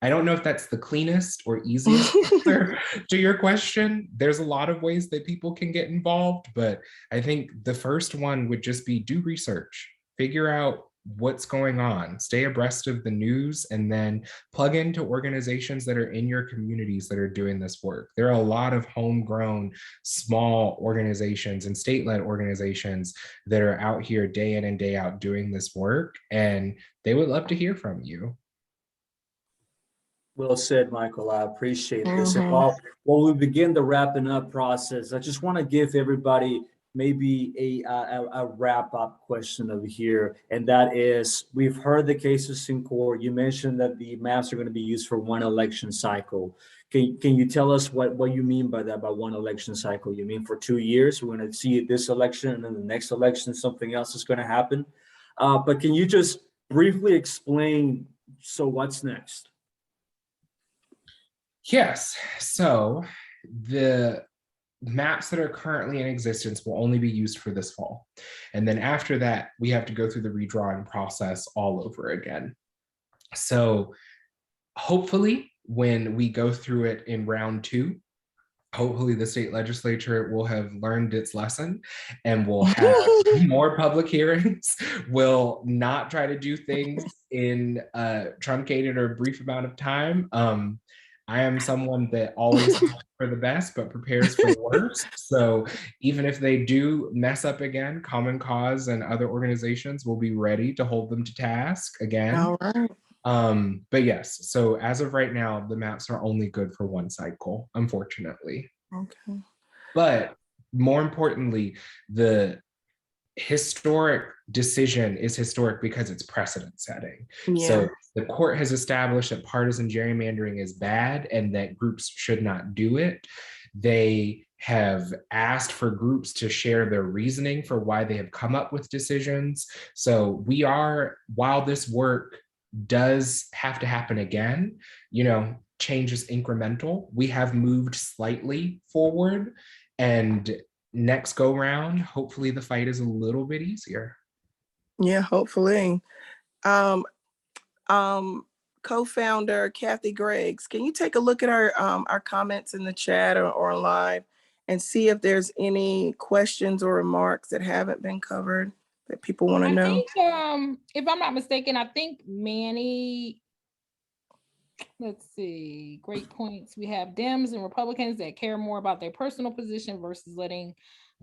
I don't know if that's the cleanest or easiest answer to your question. There's a lot of ways that people can get involved, but I think the first one would just be do research, figure out what's going on, stay abreast of the news, and then plug into organizations that are in your communities that are doing this work. There are a lot of homegrown, small organizations and state-led organizations that are out here day in and day out doing this work, and they would love to hear from you. Well said, Michael. I appreciate this. And while we begin the wrapping up process, I just want to give everybody maybe a wrap up question over here. And that is, we've heard the cases in court. You mentioned that the maps are going to be used for one election cycle. Can you tell us what you mean by that, by one election cycle? You mean for 2 years? We're going to see this election and then the next election, something else is going to happen. But can you just briefly explain, so what's next? Yes, so the maps that are currently in existence will only be used for this fall. And then after that, we have to go through the redrawing process all over again. So hopefully when we go through it in round 2, hopefully the state legislature will have learned its lesson and will have more public hearings, will not try to do things in a truncated or brief amount of time. I am someone that always hopes for the best, but prepares for the worst. So even if they do mess up again, Common Cause and other organizations will be ready to hold them to task again. All right. But yes, so as of right now, the maps are only good for one cycle, unfortunately. Okay. But more importantly, the historic decision is historic because it's precedent setting. Yeah. So the court has established that partisan gerrymandering is bad and that groups should not do it. They have asked for groups to share their reasoning for why they have come up with decisions. So we are, while this work does have to happen again, change is incremental. We have moved slightly forward, and next go round, hopefully the fight is a little bit easier. Yeah, hopefully. Co-founder Kathy Greggs, can you take a look at our comments in the chat or live and see if there's any questions or remarks that haven't been covered that people want to know? I think, if I'm not mistaken, I think Manny, let's see, great points. We have Dems and Republicans that care more about their personal position versus letting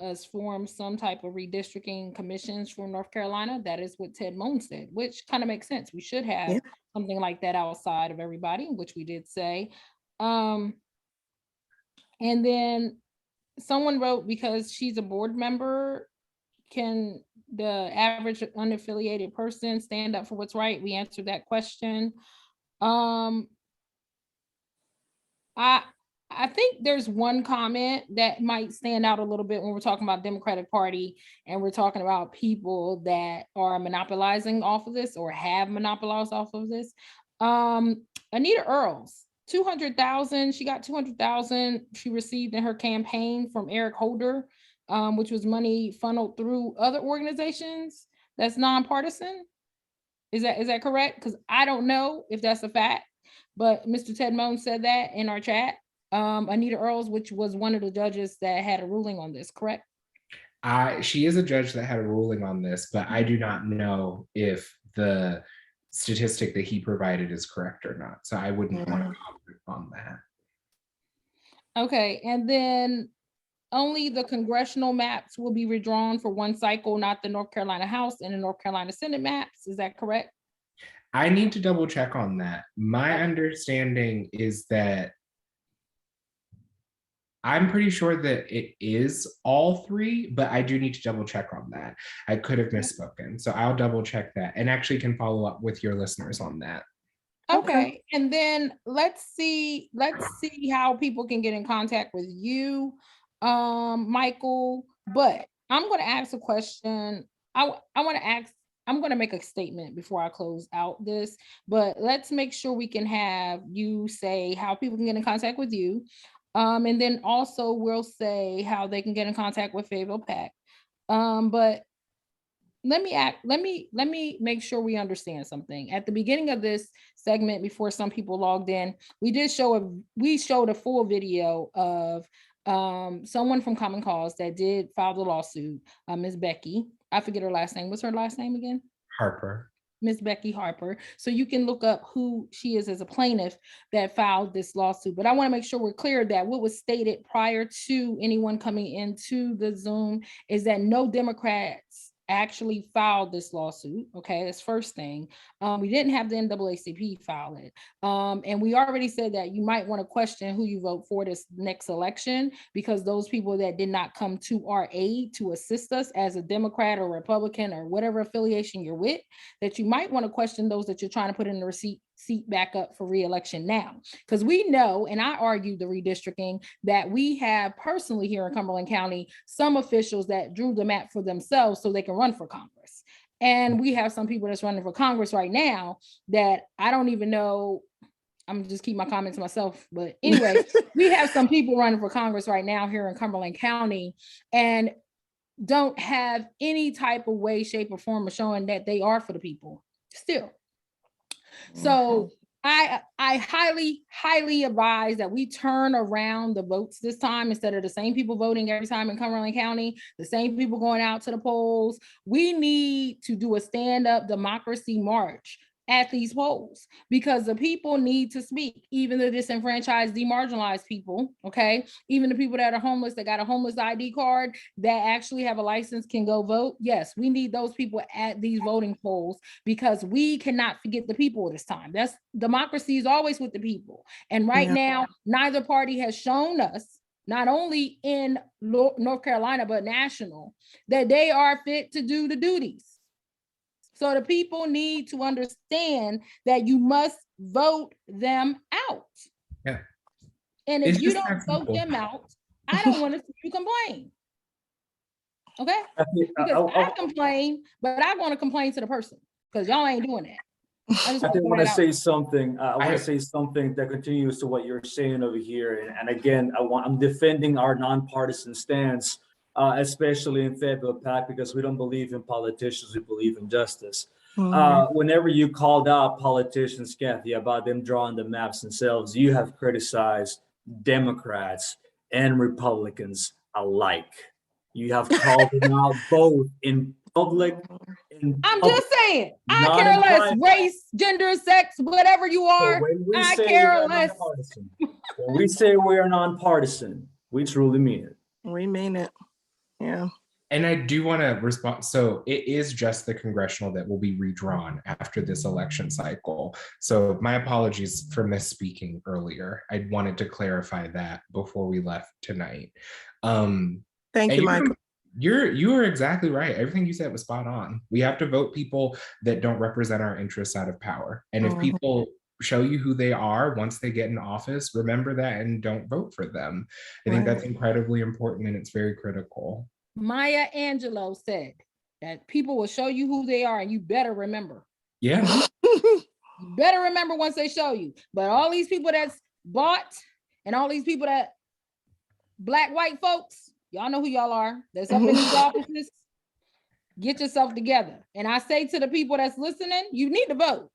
us form some type of redistricting commissions for North Carolina. That is what Ted Moon said, which kind of makes sense. We should have something like that outside of everybody, which we did say. And then someone wrote, because she's a board member, can the average unaffiliated person stand up for what's right? We answered that question. I think there's one comment that might stand out a little bit when we're talking about Democratic Party and we're talking about people that are monopolizing off of this or have monopolized off of this. Anita Earls, 200,000. She got 200,000 she received in her campaign from Eric Holder, which was money funneled through other organizations that's nonpartisan. Is that correct? Because I don't know if that's a fact, but Mr. Ted Moon said that in our chat. Anita Earls, which was one of the judges that had a ruling on this, correct? She is a judge that had a ruling on this, but I do not know if the statistic that he provided is correct or not. So I wouldn't want to comment on that. Okay, and then only the congressional maps will be redrawn for one cycle, not the North Carolina House and the North Carolina Senate maps. Is that correct? I need to double check on that. My understanding is that I'm pretty sure that it is all 3, but I do need to double check on that. I could have misspoken. So I'll double check that and actually can follow up with your listeners on that. Okay. And then let's see how people can get in contact with you, Michael. But I'm going to ask a question. I want I'm going to make a statement before I close out this, but let's make sure we can have you say how people can get in contact with you. And then also we'll say how they can get in contact with Fayetteville PACT. But let me make sure we understand something. At the beginning of this segment, before some people logged in, we showed a full video of someone from Common Cause that did file the lawsuit, Ms. Becky. I forget her last name. What's her last name again? Harper. Ms. Becky Harper. So you can look up who she is as a plaintiff that filed this lawsuit. But I want to make sure we're clear that what was stated prior to anyone coming into the Zoom is that no Democrats actually filed this lawsuit. Okay, that's first thing. We didn't have the NAACP file it. And we already said that you might want to question who you vote for this next election, because those people that did not come to our aid to assist us as a Democrat or Republican or whatever affiliation you're with, that you might want to question those that you're trying to put in the seat back up for re-election now. Because we know, and I argued the redistricting, that we have personally here in Cumberland County, some officials that drew the map for themselves so they can run for Congress. And we have some people that's running for Congress right now that I don't even know. I'm gonna just keep my comments to myself. But anyway, we have some people running for Congress right now here in Cumberland County and don't have any type of way, shape, or form of showing that they are for the people still. So I highly advise that we turn around the votes this time. Instead of the same people voting every time in Cumberland County, the same people going out to the polls. We need to do a stand-up democracy march at these polls, because the people need to speak, even the disenfranchised, demarginalized people, okay? Even the people that are homeless, that got a homeless ID card, that actually have a license, can go vote. Yes, we need those people at these voting polls, because we cannot forget the people this time. That's democracy is always with the people. And right now, neither party has shown us, not only in North Carolina, but national, that they are fit to do the duties. So the people need to understand that you must vote them out. Yeah. And if you don't vote them out, I don't want to see you complain. Okay? Because I complain, but I want to complain to the person, because y'all ain't doing that. I want to say something. I want to say something that continues to what you're saying over here. And again, I'm defending our nonpartisan stance, especially in Fayetteville PACT, because we don't believe in politicians, we believe in justice. Whenever you called out politicians, Kathy, about them drawing the maps themselves, you have criticized Democrats and Republicans alike. You have called them out both in public. I'm just saying, I care less, race, gender, sex, whatever you are. So I care less. When we say we are nonpartisan, we truly mean it. We mean it. Yeah. And I do want to respond. So it is just the congressional that will be redrawn after this election cycle. So my apologies for misspeaking earlier. I wanted to clarify that before we left tonight. Thank you, Michael. You are exactly right. Everything you said was spot on. We have to vote people that don't represent our interests out of power. And if people show you who they are once they get in office, remember that and don't vote for them. I think that's incredibly important, and it's very critical. Maya Angelou said that people will show you who they are, and you better remember. Yeah. You better remember once they show you. But all these people that's bought, and all these people that black, white folks, y'all know who y'all are, that's up in these offices, get yourself together. And I say to the people that's listening, you need to vote.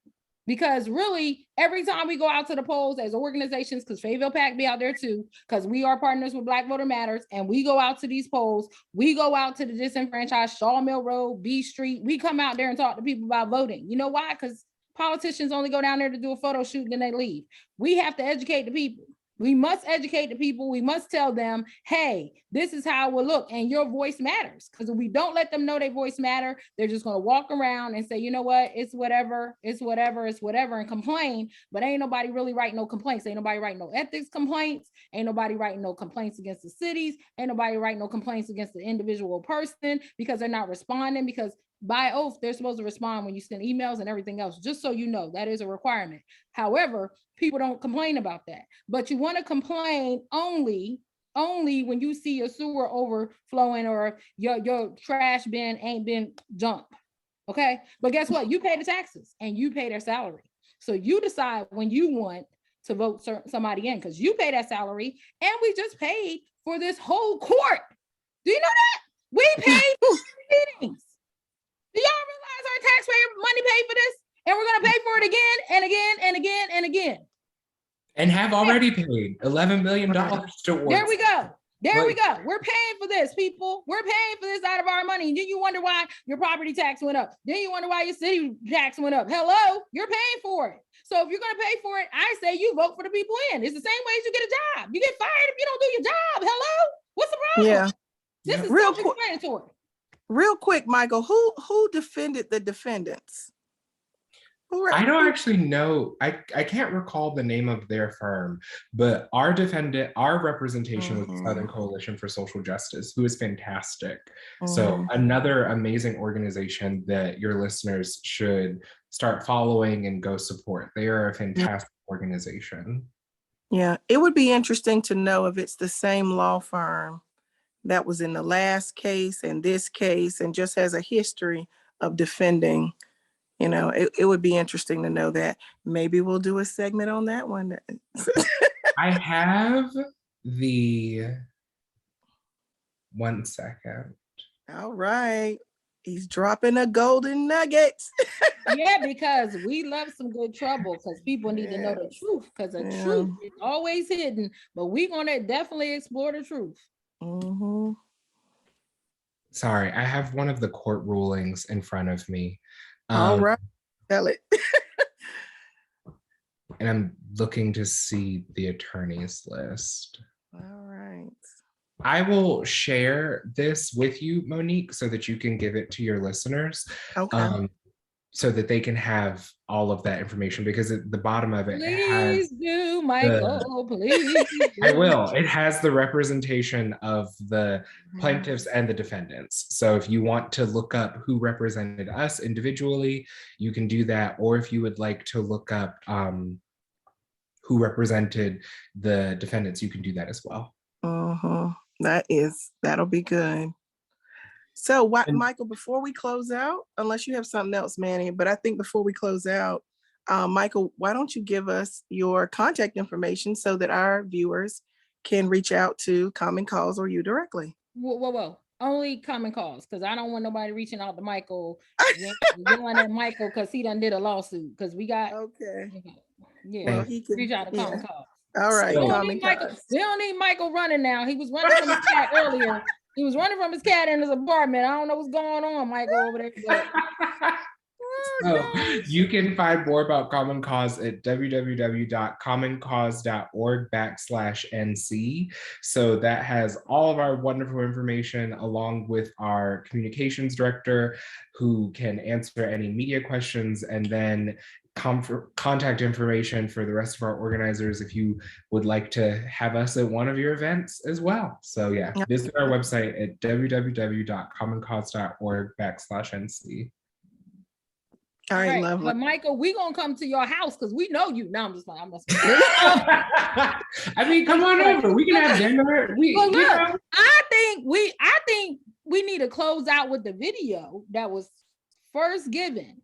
Because really, every time we go out to the polls as organizations, because Fayetteville PACT be out there too, because we are partners with Black Voter Matters, and we go out to these polls, we go out to the disenfranchised, Shaw Mill Road, B Street, we come out there and talk to people about voting. You know why? Because politicians only go down there to do a photo shoot and then they leave. We have to educate the people. We must educate the people. We must tell them, hey, this is how it will look, and your voice matters. Because if we don't let them know their voice matter, they're just going to walk around and say, you know what, it's whatever, and complain. But ain't nobody really writing no complaints. Ain't nobody writing no ethics complaints. Ain't nobody writing no complaints against the cities. Ain't nobody writing no complaints against the individual person, because they're not responding. Because by oath, they're supposed to respond when you send emails and everything else, just so you know, that is a requirement. However, people don't complain about that. But you want to complain only when you see your sewer overflowing or your trash bin ain't been dumped. Okay. But guess what? You pay the taxes and you pay their salary. So you decide when you want to vote somebody in because you pay that salary. And we just paid for this whole court. Do you know that? We paid for meetings. Do y'all realize our taxpayer money paid for this? And we're going to pay for it again and again and again and again. And have already paid $11 million towards. There we go. There we Like- go. We're paying for this, people. We're paying for this out of our money. And then you wonder why your property tax went up. Then you wonder why your city tax went up. Hello, you're paying for it. So if you're going to pay for it, I say you vote for the people in. It's the same way as you get a job. You get fired if you don't do your job. Hello, what's the problem? Yeah. This is Real self-explanatory. Real quick, Michael, who defended the defendants? I don't actually know. I can't recall the name of their firm, but our representation was the Southern Coalition for Social Justice, who is fantastic. So another amazing organization that your listeners should start following and go support. They are a fantastic organization. Yeah, it would be interesting to know if it's the same law firm that was in the last case and this case and just has a history of defending. You know, it would be interesting to know that. Maybe we'll do a segment on that one. I have the 1 second. All right. He's dropping a golden nugget. Yeah, because we love some good trouble because people need to know the truth because the truth is always hidden, but we're going to definitely explore the truth. Sorry, I have one of the court rulings in front of me. All right, tell it. And I'm looking to see the attorney's list. All right. I will share this with you, Monique, so that you can give it to your listeners. Okay. So that they can have all of that information, because at the bottom of it, Please do, Michael, please. I will. It has the representation of the plaintiffs and the defendants. So if you want to look up who represented us individually, you can do that. Or if you would like to look up who represented the defendants, you can do that as well. That'll be good. So Michael, before we close out, unless you have something else, Manny, but I think before we close out, Michael, why don't you give us your contact information so that our viewers can reach out to Common Cause or you directly? Whoa. Only Common Cause, because I don't want nobody reaching out to Michael, yelling at Michael because he done did a lawsuit. Because we got Well, he can reach out to Common Cause. All right, We we don't need Michael running now. He was running from his cat earlier. He was running from his cat in his apartment. I don't know what's going on, Michael, over there. So you can find more about Common Cause at www.commoncause.org/NC. So that has all of our wonderful information, along with our communications director, who can answer any media questions, and then contact information for the rest of our organizers if you would like to have us at one of your events as well. So yeah, visit our website at www.commoncause.org/NC. All right, lovely. But Michael, we gonna come to your house because we know you. No, I'm just like, I mean, come on over. We can have dinner. I think we need to close out with the video that was first given.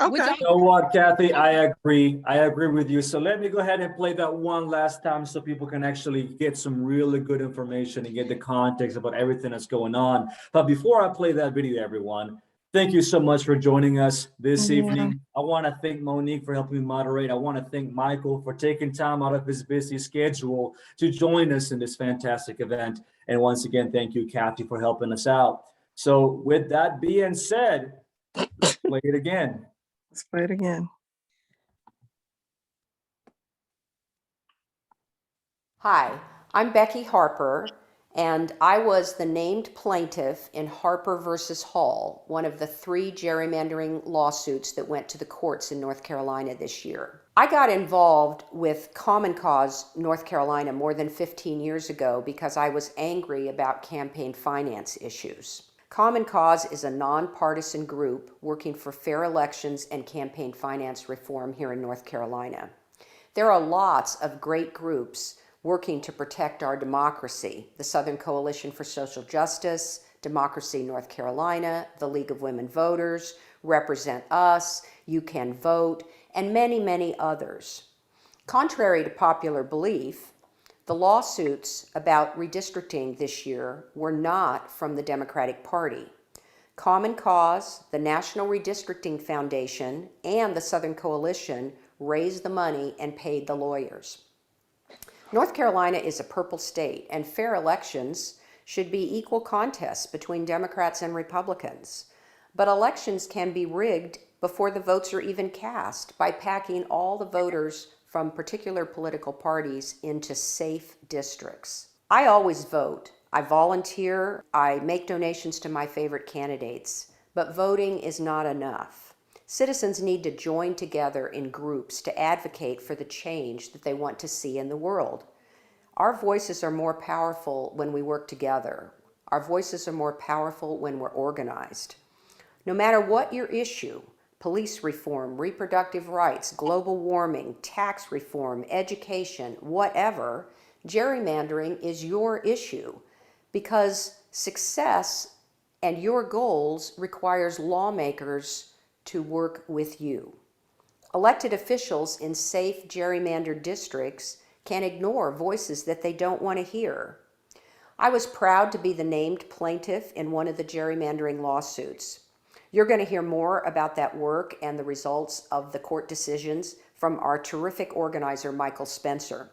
Okay. You know what, Kathy? I agree with you. So let me go ahead and play that one last time so people can actually get some really good information and get the context about everything that's going on. But before I play that video, everyone, thank you so much for joining us this evening. I want to thank Monique for helping me moderate. I want to thank Michael for taking time out of his busy schedule to join us in this fantastic event. And once again, thank you, Kathy, for helping us out. So with that being said, let's play it again. Let's play it again. Hi, I'm Becky Harper, and I was the named plaintiff in Harper versus Hall, one of the 3 gerrymandering lawsuits that went to the courts in North Carolina this year. I got involved with Common Cause North Carolina more than 15 years ago because I was angry about campaign finance issues. Common Cause is a nonpartisan group working for fair elections and campaign finance reform here in North Carolina. There are lots of great groups working to protect our democracy: the Southern Coalition for Social Justice, Democracy North Carolina, the League of Women Voters, Represent Us, You Can Vote, and many, many others. Contrary to popular belief, the lawsuits about redistricting this year were not from the Democratic Party. Common Cause, the National Redistricting Foundation, and the Southern Coalition raised the money and paid the lawyers. North Carolina is a purple state, and fair elections should be equal contests between Democrats and Republicans. But elections can be rigged before the votes are even cast by packing all the voters from particular political parties into safe districts. I always vote. I volunteer. I make donations to my favorite candidates. But voting is not enough. Citizens need to join together in groups to advocate for the change that they want to see in the world. Our voices are more powerful when we work together. Our voices are more powerful when we're organized. No matter what your issue, police reform, reproductive rights, global warming, tax reform, education, whatever, gerrymandering is your issue because success and your goals requires lawmakers to work with you. Elected officials in safe gerrymandered districts can ignore voices that they don't want to hear. I was proud to be the named plaintiff in one of the gerrymandering lawsuits. You're going to hear more about that work and the results of the court decisions from our terrific organizer, Michael Spencer.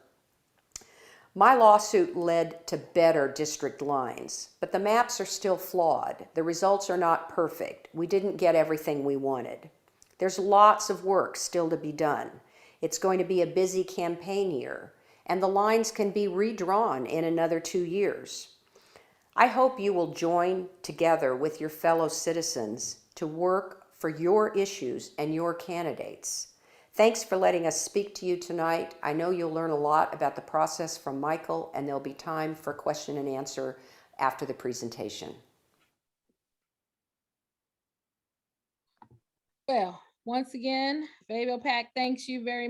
My lawsuit led to better district lines, but the maps are still flawed. The results are not perfect. We didn't get everything we wanted. There's lots of work still to be done. It's going to be a busy campaign year, and the lines can be redrawn in another 2 years. I hope you will join together with your fellow citizens to work for your issues and your candidates. Thanks for letting us speak to you tonight. I know you'll learn a lot about the process from Michael, and there'll be time for question and answer after the presentation. Well, once again, Fayetteville PACT thanks you very much.